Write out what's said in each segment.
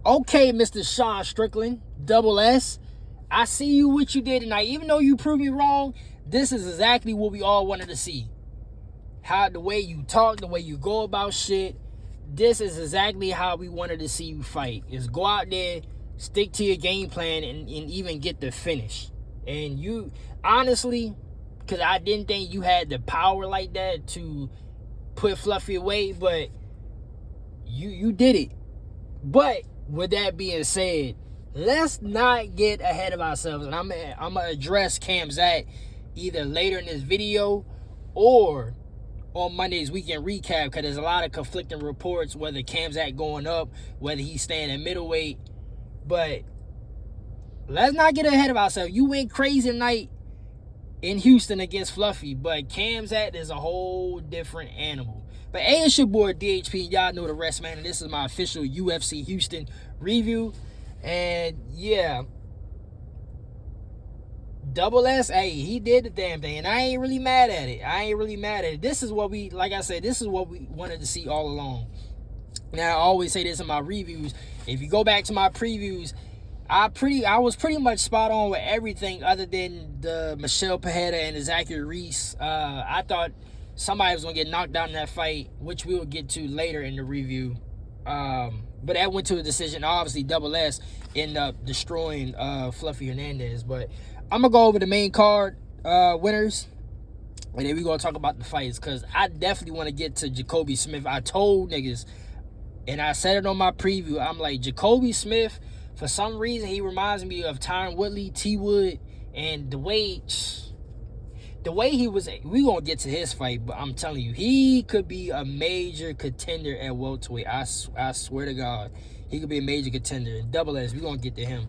Okay, Mr. Sean Strickland, double S. I see you what you did tonight. Even though you proved me wrong, this is exactly what we all wanted to see. How the way you talk, the way you go about shit. This is exactly how we wanted to see you fight. Is go out there, stick to your game plan, and even get the finish. And you, honestly, because I didn't think you had the power like that to put Fluffy away, but you did it. But with that being said, let's not get ahead of ourselves. And I'm gonna address Cam Zat either later in this video or on Monday's weekend recap, because there's a lot of conflicting reports whether Cam Zat going up, whether he's staying at middleweight. But let's not get ahead of ourselves. You went crazy tonight in Houston against Fluffy, but Cam Zat is a whole different animal. But hey, it's your boy DHP. Y'all know the rest, man. And this is my official UFC Houston review. And yeah, Double S, hey, he did the damn thing. And I ain't really mad at it. This is what we, like I said, this is what we wanted to see all along. Now, I always say this in my reviews. If you go back to my previews, I was pretty much spot on with everything other than the Michelle Pajeda and the Zachary Reese. I thought somebody was going to get knocked down in that fight, which we will get to later in the review. But that went to a decision. Obviously, Double S ended up destroying Fluffy Hernandez. But I'm going to go over the main card winners. And then we're going to talk about the fights, because I definitely want to get to Jacobe Smith. I told niggas, and I said it on my preview, I'm like, Jacobe Smith, for some reason, he reminds me of Tyron Woodley, T. Wood, and the way he was. We gonna get to his fight, but I'm telling you, he could be a major contender at welterweight. I swear to God, he could be a major contender. And Double S, we gonna get to him.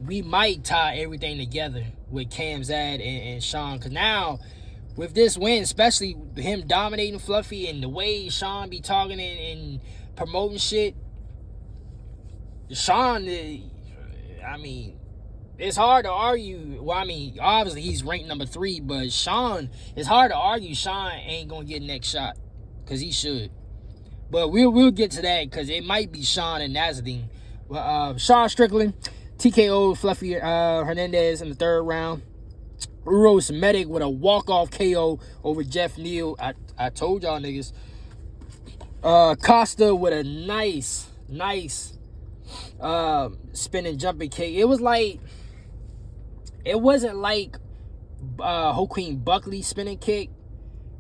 We might tie everything together with Cam Zad and Sean, because now with this win, especially him dominating Fluffy and the way Sean be talking and promoting shit, Sean, I mean, it's hard to argue. Well, I mean, obviously he's ranked number 3, but Sean, it's hard to argue Sean ain't gonna get next shot, because he should. But we'll get to that, because it might be Sean and Nazaddine. Well, Sean Strickland TKO Fluffy Hernandez in the 3rd round. Uros Medic with a walk-off KO over Jeff Neal. I told y'all niggas. Costa with a nice spinning jumping kick. It wasn't like Joaquin Buckley spinning kick,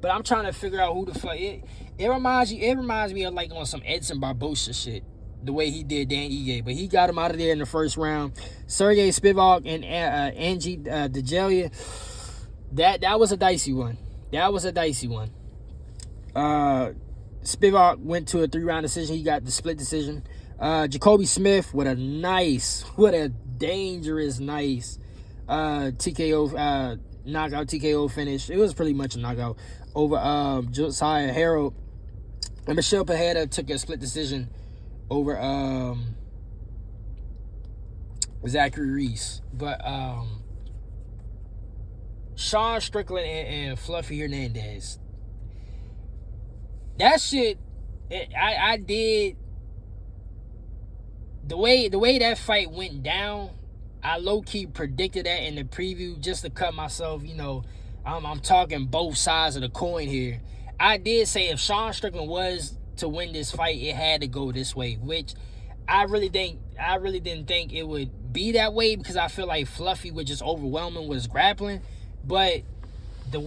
but I'm trying to figure out who the fuck it reminds me of like on some Edson Barbosa shit, the way he did Dan Ige, but he got him out of there in the 1st round. Sergey Spivak and Angie Dejelia, that was a dicey one. Spivak went to a 3-round decision. He got the split decision. Jacobe Smith with a dangerous TKO knockout TKO finish. It was pretty much a knockout over Josiah Harold. And Michelle Pajeda took a split decision over Zachary Reese. But Sean Strickland and Fluffy Hernandez, that shit, I did. The way that fight went down, I low-key predicted that in the preview just to cut myself, I'm talking both sides of the coin here. I did say if Sean Strickland was to win this fight, it had to go this way, which I really didn't think it would be that way, because I feel like Fluffy was just overwhelming with his grappling. But the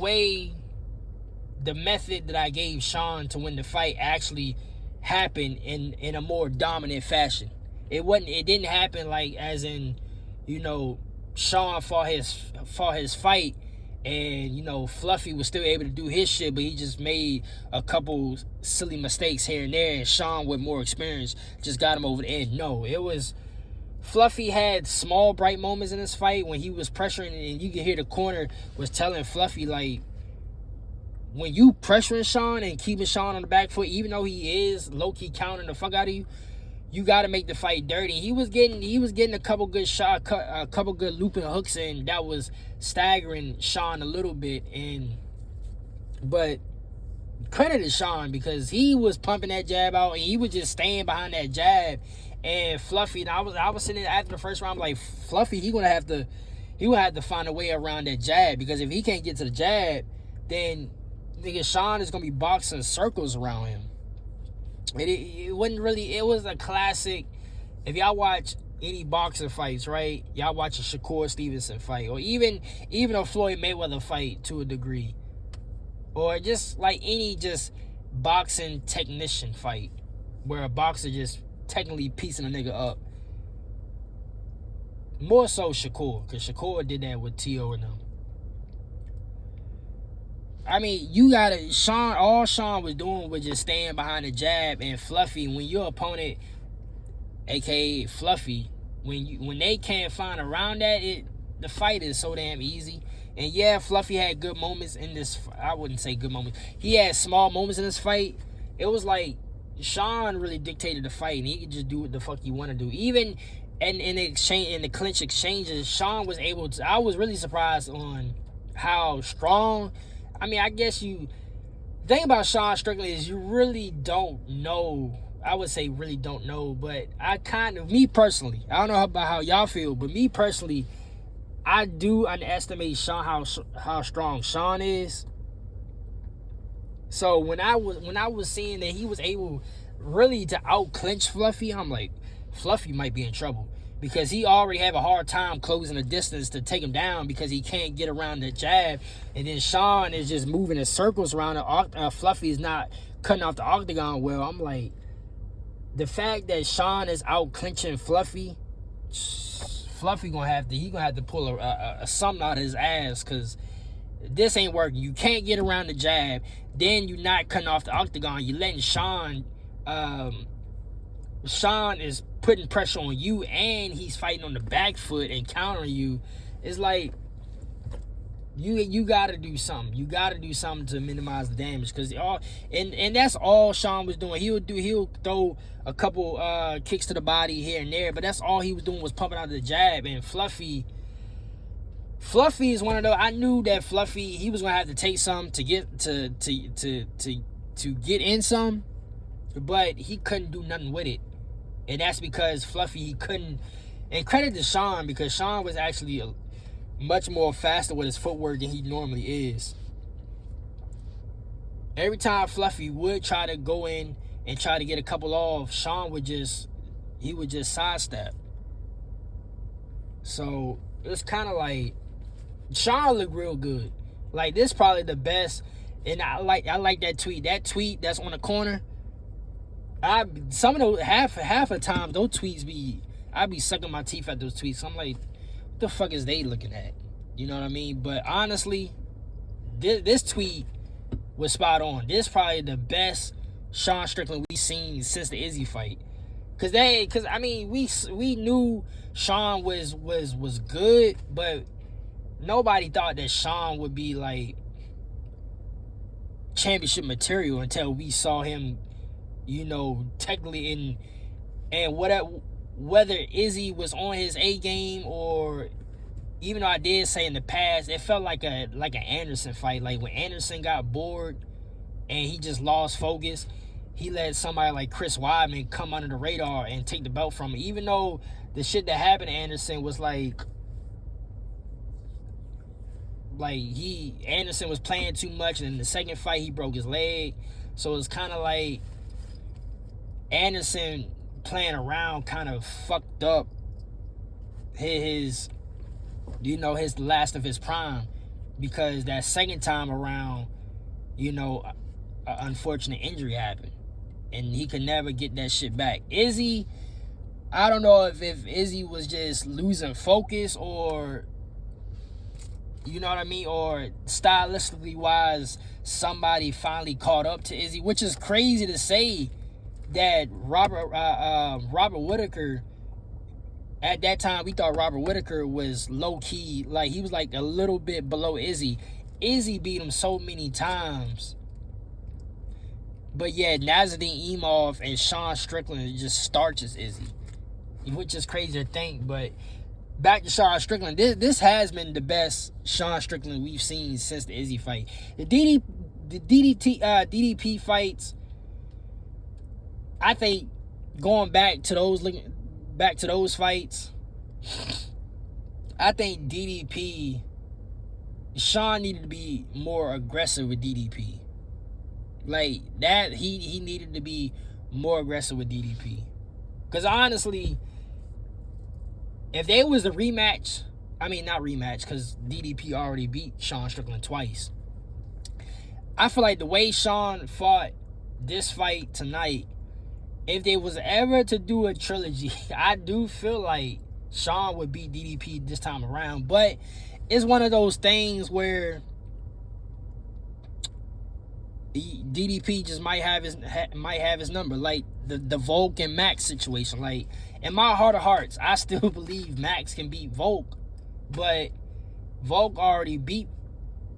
method that I gave Sean to win the fight actually happened in a more dominant fashion. It didn't happen like as in, Sean fought his fight and, Fluffy was still able to do his shit, but he just made a couple silly mistakes here and there, and Sean with more experience just got him over the end. No, it was Fluffy had small bright moments in this fight when he was pressuring, and you could hear the corner was telling Fluffy, like, when you pressuring Sean and keeping Sean on the back foot, even though he is low-key counting the fuck out of you, you got to make the fight dirty. He was getting a couple good shots, a couple good looping hooks, and that was staggering Sean a little bit. But credit to Sean, because he was pumping that jab out and he was just staying behind that jab. And Fluffy, and I was sitting there after the first round, like, Fluffy, he gonna have to find a way around that jab, because if he can't get to the jab, then nigga Sean is gonna be boxing circles around him. It wasn't really. It was a classic. If y'all watch any boxing fights, right? Y'all watch a Shakur Stevenson fight, or even a Floyd Mayweather fight to a degree, or just like any just boxing technician fight, where a boxer just technically piecing a nigga up. More so Shakur, because Shakur did that with T.O. and them. I mean, you gotta, all Sean was doing was just staying behind the jab. And Fluffy, when your opponent, aka Fluffy, when they can't find around that, the fight is so damn easy. And yeah, Fluffy had good moments in this. I wouldn't say good moments. He had small moments in this fight. It was like Sean really dictated the fight, and he could just do what the fuck he want to do. Even in the clinch exchanges, Sean was able to. I was really surprised on how strong. I mean, I guess the thing about Sean Strickland is you really don't know. I would say really don't know, but me personally, I don't know about how y'all feel, but me personally, I do underestimate Sean, how strong Sean is. So when I was seeing that he was able really to out clinch Fluffy, I'm like, Fluffy might be in trouble, because he already have a hard time closing the distance to take him down, because he can't get around the jab, and then Sean is just moving in circles around Fluffy is not cutting off the octagon well. I'm like, the fact that Sean is out clinching Fluffy gonna have to pull a something out of his ass, because this ain't working. You can't get around the jab, then you're not cutting off the octagon. You're letting Sean is putting pressure on you, and he's fighting on the back foot and countering you. It's like you gotta do something. You gotta do something to minimize the damage, because and that's all Sean was doing. He'll throw a couple kicks to the body here and there, but that's all he was doing was pumping out the jab. And Fluffy is one of those. I knew that Fluffy, he was gonna have to take some to get to get in some, but he couldn't do nothing with it. And that's because Fluffy, he couldn't. And credit to Sean, because Sean was actually much more faster with his footwork than he normally is. Every time Fluffy would try to go in and try to get a couple off, Sean would just sidestep. So it was kind of like Sean looked real good. Like, this probably the best. And I like that tweet. That tweet that's on the corner. Some of those half the time those tweets I be sucking my teeth at those tweets. So I'm like, what the fuck is they looking at? You know what I mean? But honestly, this tweet was spot on. This is probably the best Sean Strickland we've seen since the Izzy fight. Cause I mean, we knew Sean was good, but nobody thought that Sean would be like championship material until we saw him, technically and whether Izzy was on his A game, or even though I did say in the past, it felt like an Anderson fight. Like when Anderson got bored and he just lost focus, he let somebody like Chris Weidman come under the radar and take the belt from him. Even though the shit that happened to Anderson was Anderson was playing too much, and in the second fight he broke his leg. So it's kind of like Anderson playing around kind of fucked up his last of his prime, because that second time around, an unfortunate injury happened, and he could never get that shit back. Izzy, I don't know if Izzy was just losing focus, or you know what I mean, or stylistically wise, somebody finally caught up to Izzy, which is crazy to say that Robert Whitaker, at that time we thought Robert Whitaker was low-key, like he was like a little bit below Izzy. Izzy beat him so many times. But yeah, Nasruddin Imov and Sean Strickland just starches Izzy, which is crazy to think. But back to Sean Strickland, this has been the best Sean Strickland we've seen since the Izzy fight. The the DDP fights, I think going back to those fights, I think Sean needed to be more aggressive with DDP. Like that, he needed to be more aggressive with DDP. Because honestly, if there was a rematch, I mean not rematch, because DDP already beat Sean Strickland twice. I feel like the way Sean fought this fight tonight, if there was ever to do a trilogy, I do feel like Sean would beat DDP this time around. But it's one of those things where DDP just might have his number, like the Volk and Max situation. Like in my heart of hearts, I still believe Max can beat Volk, but Volk already beat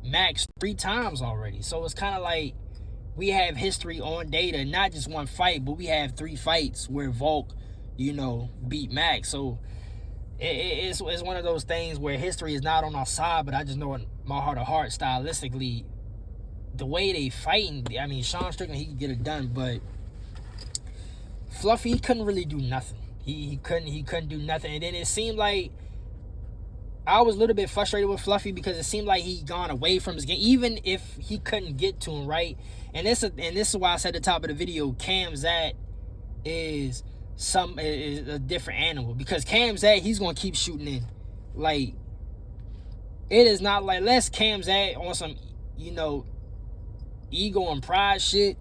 Max 3 times already. So it's kind of like we have history on data, not just one fight, but we have 3 fights where Volk, beat Max. So it's one of those things where history is not on our side, but I just know in my heart of hearts, stylistically, the way they fighting, I mean, Sean Strickland, he could get it done, but Fluffy, he couldn't really do nothing. He couldn't do nothing. And then it seemed like I was a little bit frustrated with Fluffy because it seemed like he gone away from his game, even if he couldn't get to him, right? And this is why I said at the top of the video, Cam Zat is a different animal, because Cam Zat, he's gonna keep shooting in. Like, it is not like, let's Cam Zat on some, ego and pride shit.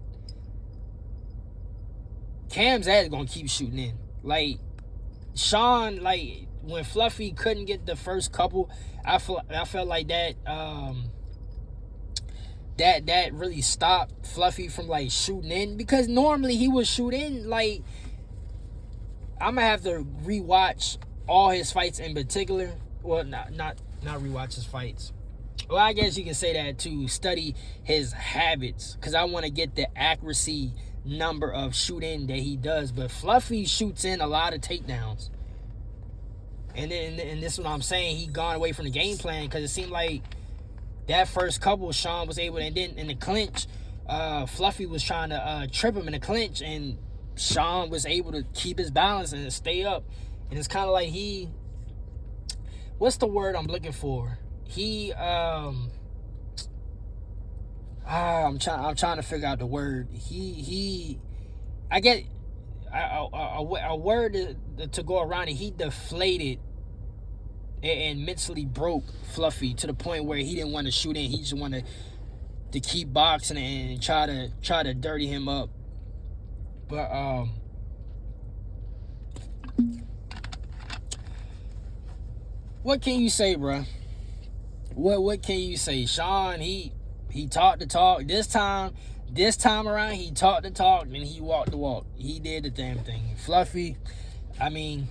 Cam Zat is gonna keep shooting in. Like, Sean, like, when Fluffy couldn't get the first couple, I felt like that that really stopped Fluffy from like shooting in, because normally he would shoot in. Like, I'm gonna have to rewatch all his fights in particular. Well, not rewatch his fights. Well, I guess you can say that, to study his habits, because I want to get the accuracy number of shoot-in that he does. But Fluffy shoots in a lot of takedowns. And this is what I'm saying. He gone away from the game plan, because it seemed like that first couple, Sean was able to, and then in the clinch, Fluffy was trying to trip him in the clinch, and Sean was able to keep his balance and stay up. And it's kind of like what's the word I'm looking for? I'm trying to figure out the word. I get a word to go around it. He deflated and mentally broke Fluffy to the point where he didn't want to shoot in. He just wanted to keep boxing and try to dirty him up. But what can you say, bro? What can you say? Sean, he talked the talk. This time around, he talked the talk and he walked the walk. He did the damn thing. Fluffy, I mean,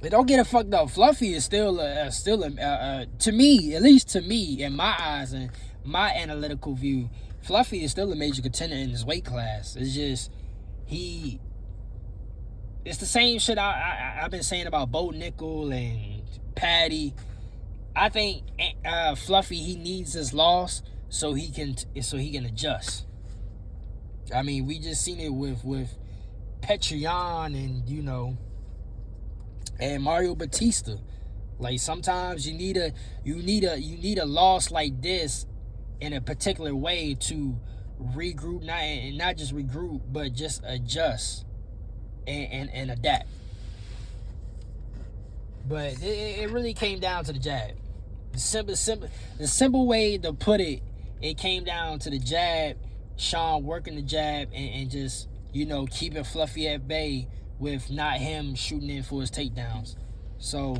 but don't get it fucked up. Fluffy is still to me, at least to me, in my eyes and my analytical view, Fluffy is still a major contender in his weight class. It's just it's the same shit I've been saying about Bo Nickel and Patty. I think Fluffy, he needs his loss so he can adjust. I mean, we just seen it with Petrion and and Mario Batista. Like, sometimes you need a loss like this in a particular way to regroup, not just regroup, but just adjust and adapt. But it really came down to the jab. The simple way to put it, it came down to the jab. Sean working the jab and just keeping Fluffy at bay with not him shooting in for his takedowns. So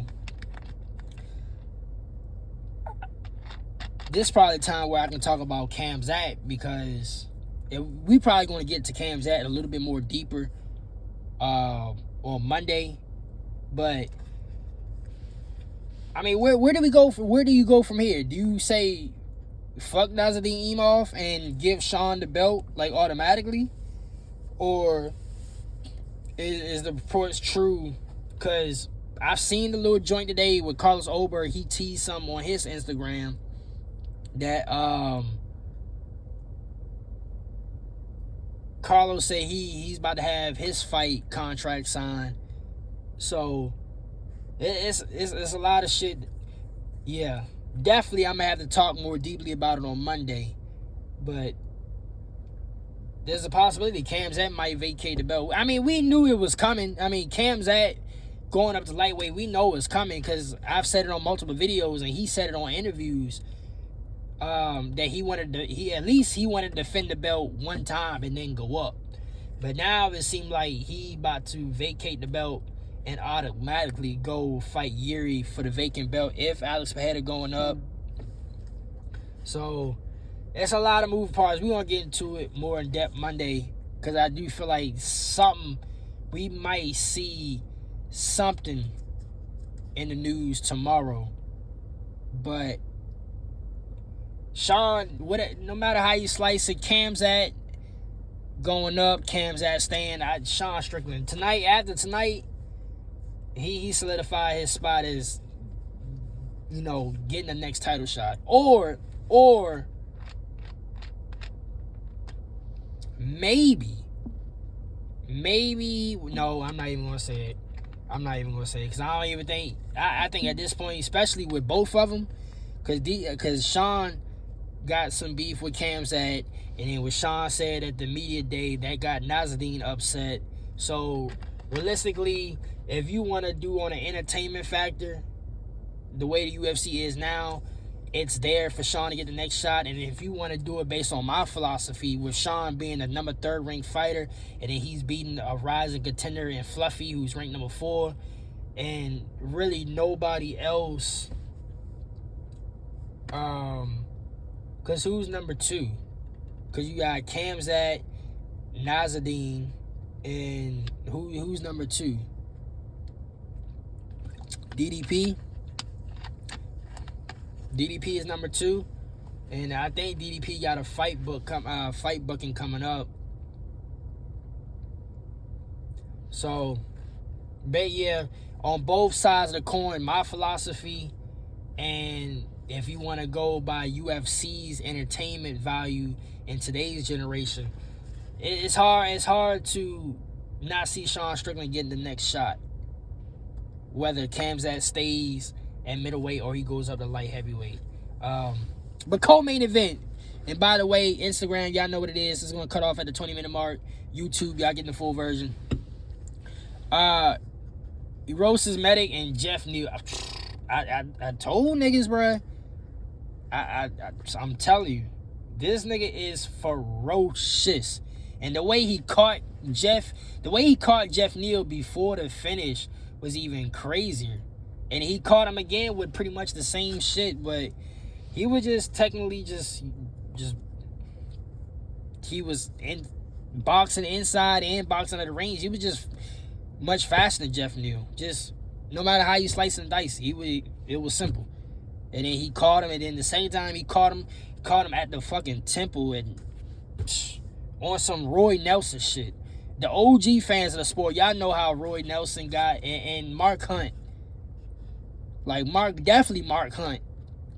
this is probably the time where I can talk about Cam Zat, because we probably going to get to Cam Zat a little bit more deeper on Monday. But I mean, where do we go? Where do you go from here? Do you say fuck Nasruddin Imhoff and give Sean the belt like automatically, or is the reports true? Because I've seen the little joint today with Carlos Oberg. He teased something on his Instagram that Carlos said he's about to have his fight contract signed. So it's a lot of shit. Yeah, definitely I'm gonna have to talk more deeply about it on Monday. But there's a possibility Khamzat might vacate the belt. I mean, we knew it was coming. I mean, Khamzat going up to lightweight, we know it's coming because I've said it on multiple videos and he said it on interviews. That he wanted to defend the belt one time and then go up. But now it seemed like he about to vacate the belt and automatically go fight Yuri for the vacant belt if Alex Pereira going up. So it's a lot of moving parts. We're gonna get into it more in depth Monday because I do feel like we might see something in the news tomorrow. But Sean, no matter how you slice it, Khamzat going up, Khamzat staying. Sean Strickland after tonight, he solidified his spot as, getting the next title shot, or maybe. No, I'm not even gonna say it. Because I don't even think. I think at this point, especially with both of them, because Sean got some beef with Khamzat, and then what Sean said at the media day, that got Nazaddine upset. So realistically, if you want to do on an entertainment factor, the way the UFC is now, it's there for Sean to get the next shot. And if you want to do it based on my philosophy, with Sean being a number 3 ranked fighter, and then he's beating a rising contender in Fluffy, who's ranked number 4, and really nobody else. Because who's number 2? Because you got Khamzat, Nazaddine, and who's number 2? DDP. DDP is number 2, and I think DDP got a fight booking coming up. So, but yeah, on both sides of the coin, my philosophy, and if you want to go by UFC's entertainment value in today's generation, it's hard to not see Sean Strickland getting the next shot, whether Khamzat stays at middleweight or he goes up to light heavyweight. But co-main event, and by the way, Instagram, y'all know what it is. It's going to cut off at the 20-minute mark. YouTube, y'all getting the full version. Erosis Medic and Jeff Neal. I told niggas, bruh. I'm telling you, this nigga is ferocious. And the way he caught Jeff Neal before the finish was even crazier. And he caught him again with pretty much the same shit, but he was just technically he was boxing inside and boxing at the range. He was just much faster than Jeff Neal. Just no matter how you slice and dice, it was simple. And then he caught him, and then the same time he caught him at the fucking temple and on some Roy Nelson shit. The OG fans of the sport, y'all know how Roy Nelson got, and Mark Hunt. Like definitely Mark Hunt.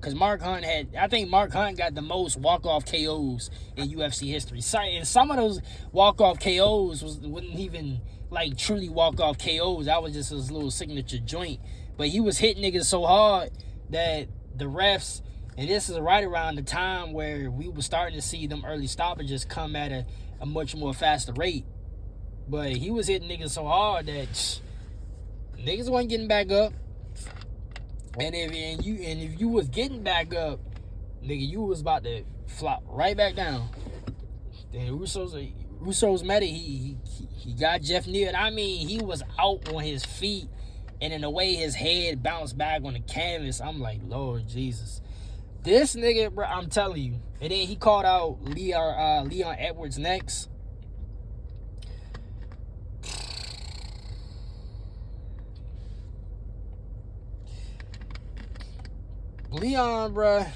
Because I think Mark Hunt got the most walk-off KOs in UFC history. And some of those walk-off KOs wasn't even like truly walk-off KOs. That was just his little signature joint. But he was hitting niggas so hard that the refs, and this is right around the time where we were starting to see them early stoppages come at a much more faster rate. But he was hitting niggas so hard that niggas wasn't getting back up. And if you was getting back up, nigga, you was about to flop right back down. Then Russo's Meta, he got Jeff Neal. And I mean, he was out on his feet, and in the way his head bounced back on the canvas, I'm like, Lord Jesus. This nigga, bro, I'm telling you. And then he called out Leon Edwards next. Leon, bruh,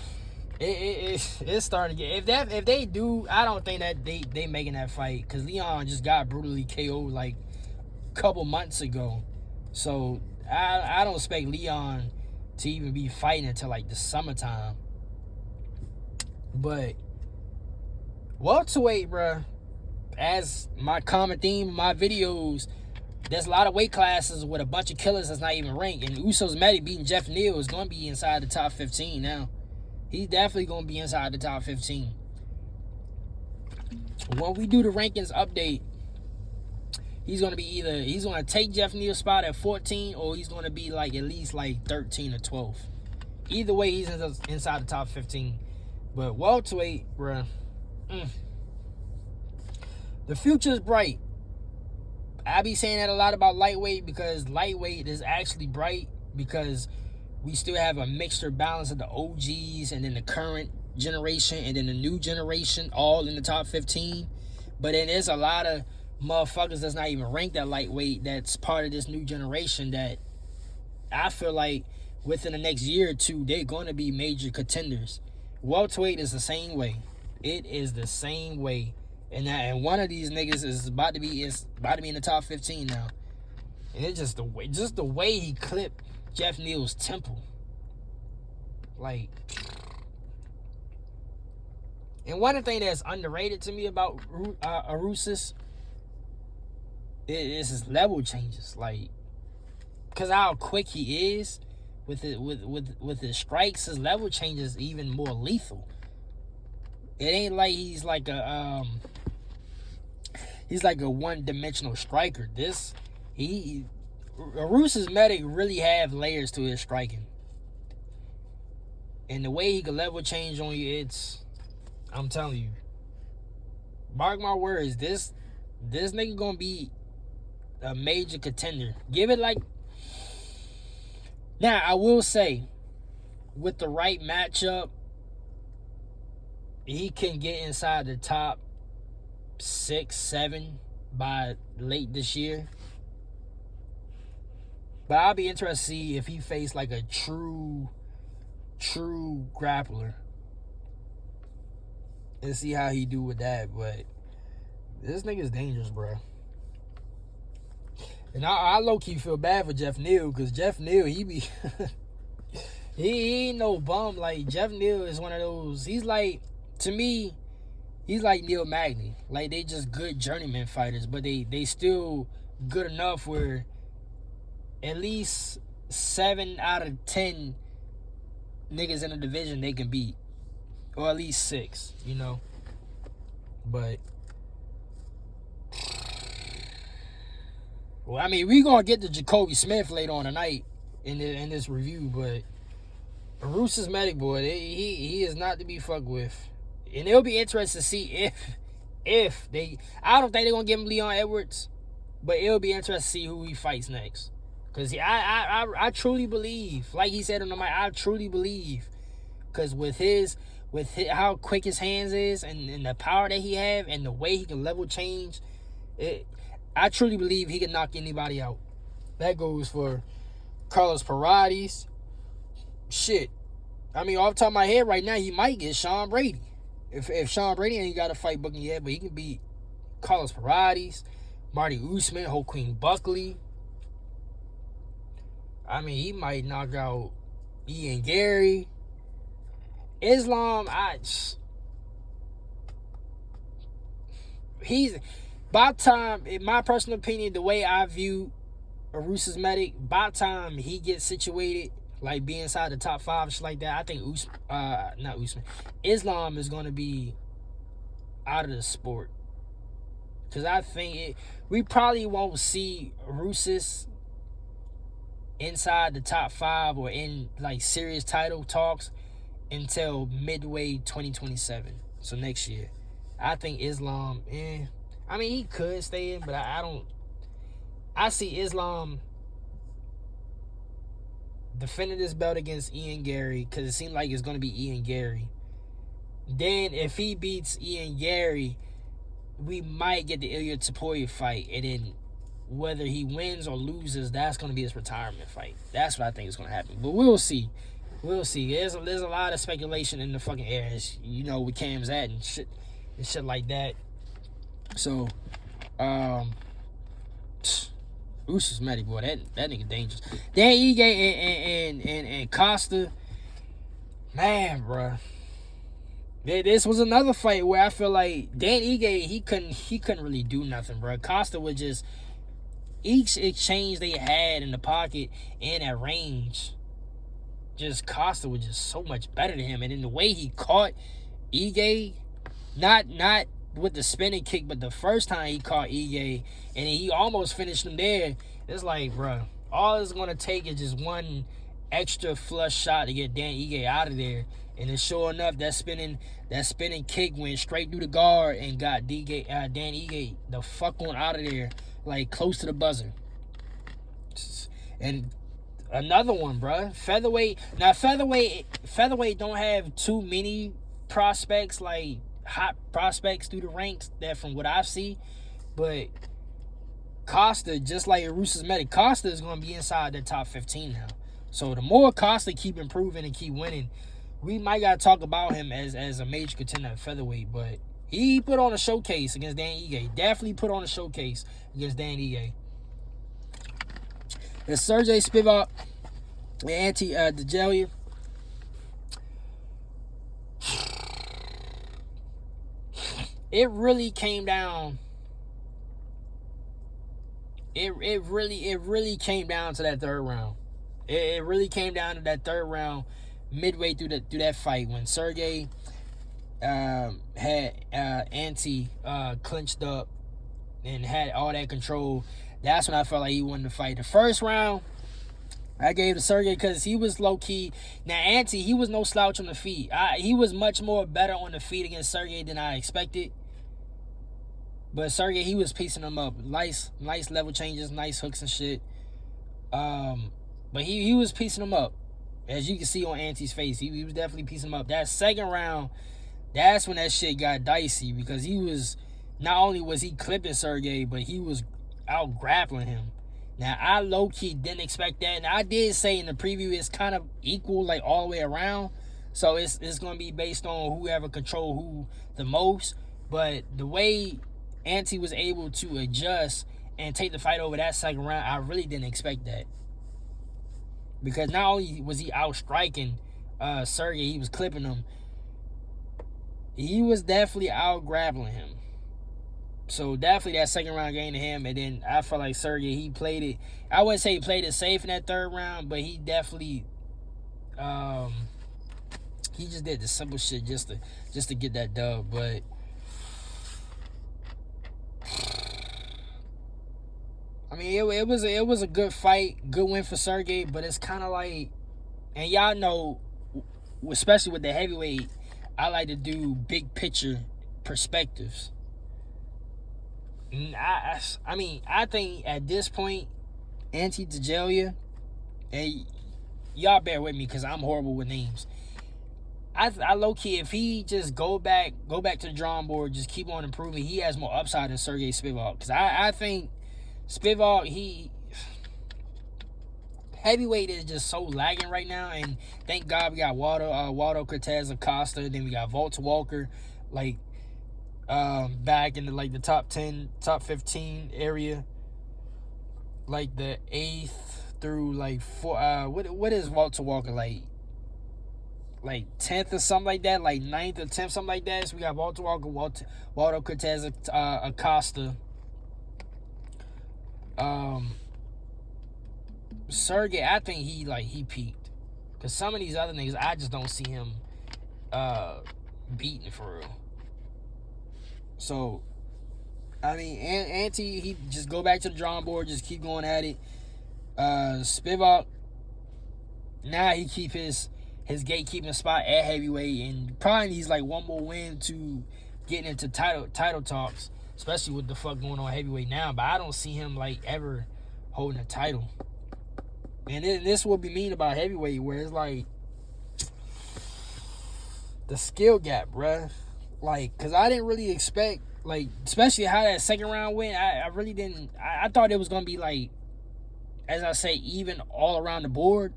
it's starting to get. If they do, I don't think that they making that fight, because Leon just got brutally KO'd like a couple months ago. So I don't expect Leon to even be fighting until like the summertime. But welterweight, bruh, as my common theme of my videos, there's a lot of weight classes with a bunch of killers that's not even ranked. And Usos Medic beating Jeff Neal is going to be inside the top 15 now. He's definitely going to be inside the top 15. When we do the rankings update, he's going to be either, he's going to take Jeff Neal's spot at 14, or he's going to be like at least like 13 or 12. Either way, he's inside the top 15. But welterweight, bruh, the future is bright. I be saying that a lot about lightweight, because lightweight is actually bright because we still have a mixture balance of the OGs and then the current generation and then the new generation all in the top 15. But then there's a lot of motherfuckers that's not even ranked at lightweight that's part of this new generation that I feel like within the next year or two, they're going to be major contenders. Welterweight is the same way. It is the same way. And one of these niggas is about to be in the top 15 now. And it's just the way he clipped Jeff Neal's temple. Like, and one thing that's underrated to me about Arusas is his level changes. Like, cause how quick he is with his strikes, his level changes even more lethal. It ain't like he's like a one-dimensional striker. Arusas Medic really have layers to his striking. And the way he can level change on you, I'm telling you, mark my words, this nigga gonna be a major contender. Give it like, now I will say, with the right matchup, he can get inside the top 6, 7 by late this year. But I'll be interested to see if he faced like a true grappler and see how he do with that. But this nigga's dangerous, bro. And I low-key feel bad for Jeff Neal, because Jeff Neal, he be he ain't no bum. Like, Jeff Neal is one of those, he's like, to me, he's like Neil Magny. Like, they just good journeyman fighters, but they still good enough where at least 7 out of 10 niggas in the division they can beat. Or at least 6, you know. But, well, I mean, we gonna get to Jacobe Smith later on tonight in this review, but Arusas Medic, boy, he is not to be fucked with. And it'll be interesting to see if they, I don't think they're gonna give him Leon Edwards, but it'll be interesting to see who he fights next. Cause I truly believe, like he said on the mic, I truly believe, cause with how quick his hands is and the power that he have and the way he can level change, I truly believe he can knock anybody out. That goes for Carlos Paredes. Shit, I mean, off the top of my head right now, he might get Sean Brady. If Sean Brady ain't got a fight booking yet, but he can beat Carlos Paredes, Marty Usman, Joaquin Buckley. I mean, he might knock out Ian Gary. Islam, he's, by time, in my personal opinion, the way I view Arusas Medic, by time he gets situated, like be inside the top 5, shit like that, I think Islam is going to be out of the sport. Because I think we probably won't see Arusas inside the top 5 or in like serious title talks until midway 2027. So next year. I think Islam, I mean, he could stay in, but I see Islam defending this belt against Ian Gary, because it seemed like it's going to be Ian Gary. Then if he beats Ian Gary, we might get the Ilya Taporia fight, and then whether he wins or loses, that's going to be his retirement fight. That's what I think is going to happen. But we'll see. We'll see. There's a lot of speculation in the fucking air, you know, with Cam's at and shit like that. So, Usos Medic, boy, that nigga dangerous. Dan Ige and Costa, man, bruh. This was another fight where I feel like Dan Ige, he couldn't really do nothing, bro. Costa was just, each exchange they had in the pocket and at range, just Costa was just so much better than him. And in the way he caught Ige, not with the spinning kick, but the first time he caught Ige and he almost finished him there, it's like, bro, all it's gonna take is just one extra flush shot to get Dan Ige out of there. And then sure enough, that spinning kick went straight through the guard and got Dan Ige the fuck on out of there, like close to the buzzer. And another one, bruh. Featherweight. Now, featherweight don't have too many prospects, like hot prospects through the ranks, that from what I see. But Costa, just like Arus's Medic, Costa is going to be inside the top 15 now. So the more Costa keep improving and keep winning, we might got to talk about him as a major contender at featherweight. But he put on a showcase against Dan Ige. Definitely put on a showcase against Dan Ige. And Sergey Spivak and Ante DeJelia. It really came down. It really came down to that third round. It really came down to that third round, midway through that fight, when Sergey had Ante clinched up and had all that control. That's when I felt like he won the fight. The first round, I gave to Sergey because he was low-key. Now, Ante, he was no slouch on the feet. He was much more better on the feet against Sergey than I expected. But Sergey, he was piecing him up. Nice level changes, nice hooks and shit. But he was piecing him up. As you can see on Ante's face, he was definitely piecing him up. That second round, that's when that shit got dicey, because he was, not only was he clipping Sergey, but he was out grappling him. Now, I low-key didn't expect that. And I did say in the preview it's kind of equal, like all the way around. So it's going to be based on whoever control who the most. But the way Ante was able to adjust and take the fight over that second round, I really didn't expect that. Because not only was he out striking Sergey, he was clipping him. He was definitely out grappling him. So definitely that second round gained to him. And then I felt like Sergey, he played it. I wouldn't say he played it safe in that third round, but he definitely he just did the simple shit just to get that dub. But I mean, it was a good fight, good win for Sergey. But it's kind of like, and y'all know, especially with the heavyweight, I like to do big picture perspectives. I mean, I think at this point, Ante DeJelia, and y'all bear with me because I'm horrible with names. I low-key, if he just go back to the drawing board, just keep on improving, he has more upside than Sergey Spivak. Because I think Spivak, heavyweight is just so lagging right now. And thank God we got Waldo Cortez Acosta. Then we got Volta Walker, like, back in the top 10, top 15 area, like the 8th through like 4. What is Walter Walker, like 10th or something like that, like 9th or 10th, something like that. So we got Walter Walker, Waldo Cortez Acosta. Sergey, I think he peaked, because some of these other niggas I just don't see him beating for real. So, I mean, Ante, he just go back to the drawing board, just keep going at it. Spivak, now he keep his gatekeeping spot at heavyweight, and probably needs like one more win to get into title talks, especially with the fuck going on heavyweight now. But I don't see him like ever holding a title. And this will be mean about heavyweight, where it's like the skill gap, bruh. Like, because I didn't really expect, like, especially how that second round went. I really didn't. I thought it was going to be, like, as I say, even all around the board.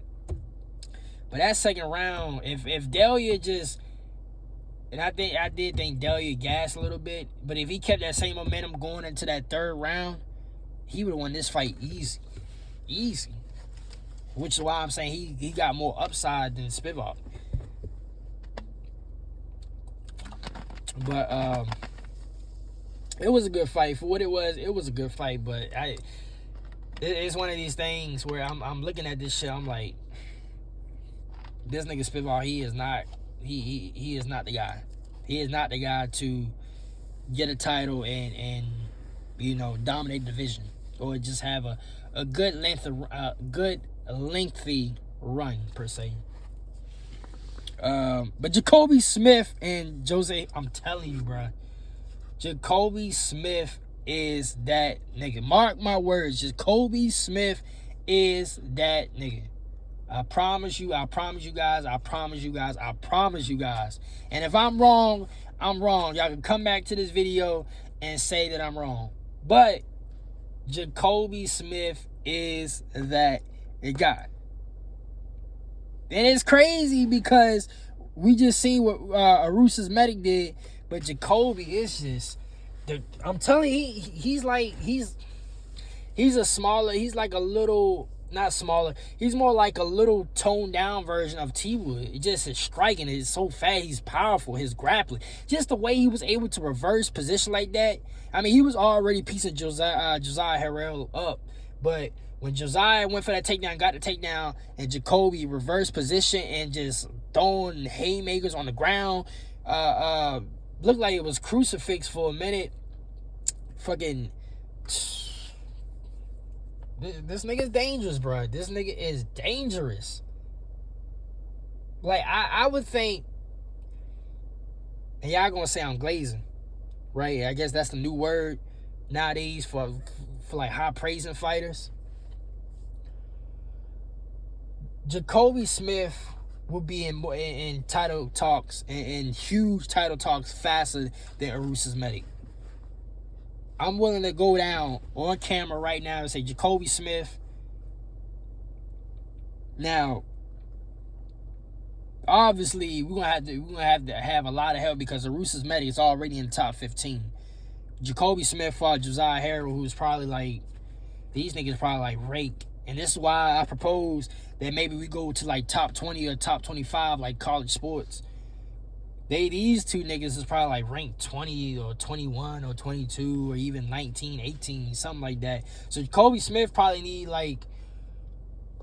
But that second round, if Delia just, and I did think Delia gassed a little bit, but if he kept that same momentum going into that third round, he would have won this fight easy. Which is why I'm saying he got more upside than Spivak. But it was a good fight. For what it was a good fight. But it's one of these things where I'm looking at this shit. I'm like, this nigga Spitball, he is not the guy. He is not the guy to get a title and dominate the division, or just have a good lengthy run per se. But Jacobe Smith and Jose, I'm telling you, bro, Jacobe Smith is that nigga. Mark my words, Jacobe Smith is that nigga. I promise you guys. And if I'm wrong, I'm wrong. Y'all can come back to this video and say that I'm wrong. But Jacobe Smith is that guy. And it's crazy because we just seen what Arusha's Medic did, but Jacobe is just, I'm telling you, he's a smaller, he's like a little, not smaller, he's more like a little toned down version of T-Wood. It just is striking, it's so fast, he's powerful, his grappling, just the way he was able to reverse position like that. I mean, he was already piecing Josiah Harrell up, but when Josiah went for that takedown, got the takedown, and Jacobe reversed position and just throwing haymakers on the ground, looked like it was crucifix for a minute. Fucking, this nigga's dangerous, bro. This nigga is dangerous. Like, I would think, and y'all gonna say I'm glazing, right? I guess that's the new word nowadays for like high praising fighters. Jacobe Smith will be in title talks, in huge title talks, faster than Arusha's Medic. I'm willing to go down on camera right now and say Jacobe Smith. Now, obviously, we're gonna have to have a lot of help because Arusha's Medic is already in the top 15. Jacobe Smith fought Josiah Harrell, who's probably like, these niggas probably like rake. And this is why I propose that maybe we go to like top 20 or top 25 like college sports. These two niggas is probably like ranked 20 or 21 or 22 or even 19, 18, something like that. So Jacobe Smith probably need like,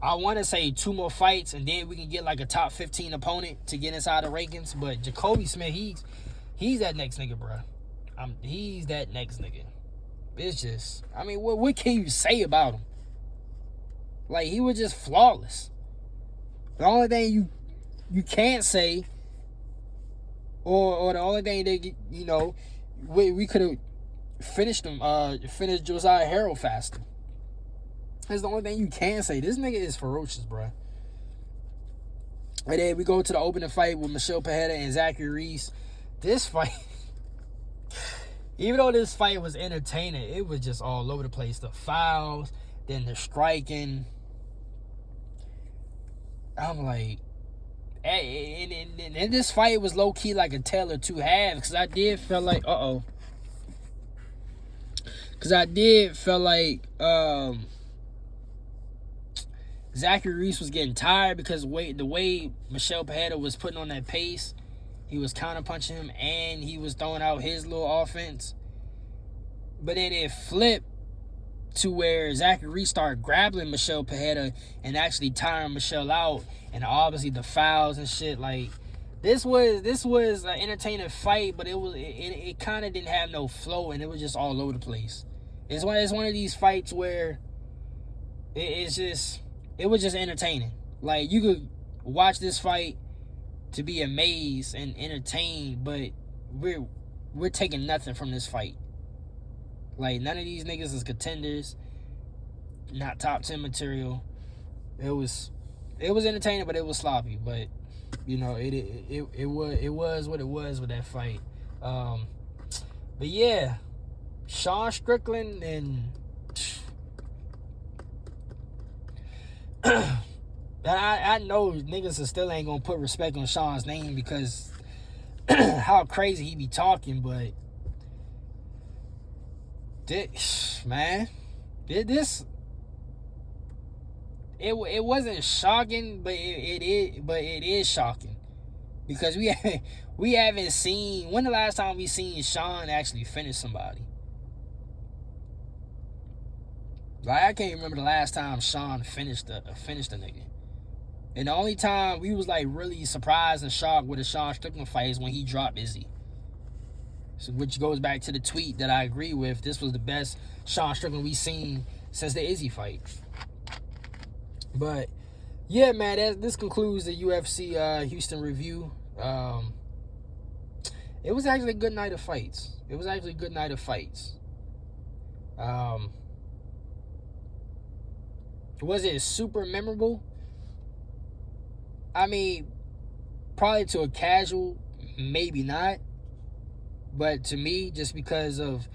I want to say 2 more fights and then we can get like a top 15 opponent to get inside the rankings. But Jacobe Smith, he's that next nigga, bro. He's that next nigga. It's just, I mean, what can you say about him? Like, he was just flawless. The only thing you can't say, or the only thing that, we could have finished Josiah Harrell faster. That's the only thing you can say. This nigga is ferocious, bro. And then we go to the opening fight with Michelle Pajeda and Zachary Reese. This fight, even though this fight was entertaining, it was just all over the place. The fouls, then the striking. I'm like, and this fight was low-key like a tale of two halves, because I did feel like, Zachary Reese was getting tired because the way Michelle Pajeda was putting on that pace, he was counterpunching him and he was throwing out his little offense. But then it flipped to where Zachary Reese started grappling Michelle Pajeda and actually tiring Michelle out, and obviously the fouls and shit. Like, this was an entertaining fight, but it kind of didn't have no flow, and it was just all over the place. It's one of these fights where it was just entertaining. Like, you could watch this fight to be amazed and entertained, but we're taking nothing from this fight. Like, none of these niggas is contenders, not top 10 material. It was entertaining, but it was sloppy. But it was what it was with that fight. But yeah, Sean Strickland and I know niggas still ain't gonna put respect on Sean's name because how crazy he be talking, but man, it wasn't shocking, but it is shocking. Because we haven't seen, when the last time we seen Sean actually finish somebody? Like, I can't remember the last time Sean finished a nigga. And the only time we was like really surprised and shocked with the Sean Strickland fight is when he dropped Izzy. So, which goes back to the tweet that I agree with. This was the best Sean Strickland we've seen since the Izzy fight. But yeah, man, this concludes the UFC Houston review. It was actually a good night of fights. Was it super memorable? I mean, probably to a casual, maybe not. But to me, just because of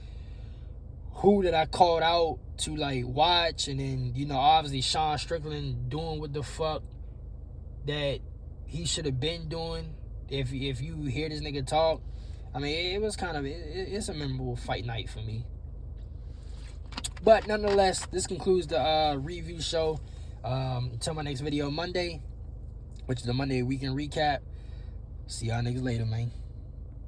who that I called out to like watch, and then, you know, obviously Sean Strickland doing what the fuck that he should have been doing. If you hear this nigga talk, I mean, it was kind of, it's a memorable fight night for me. But nonetheless, this concludes the review show. Until my next video Monday, which is the Monday weekend recap. See y'all niggas later, man.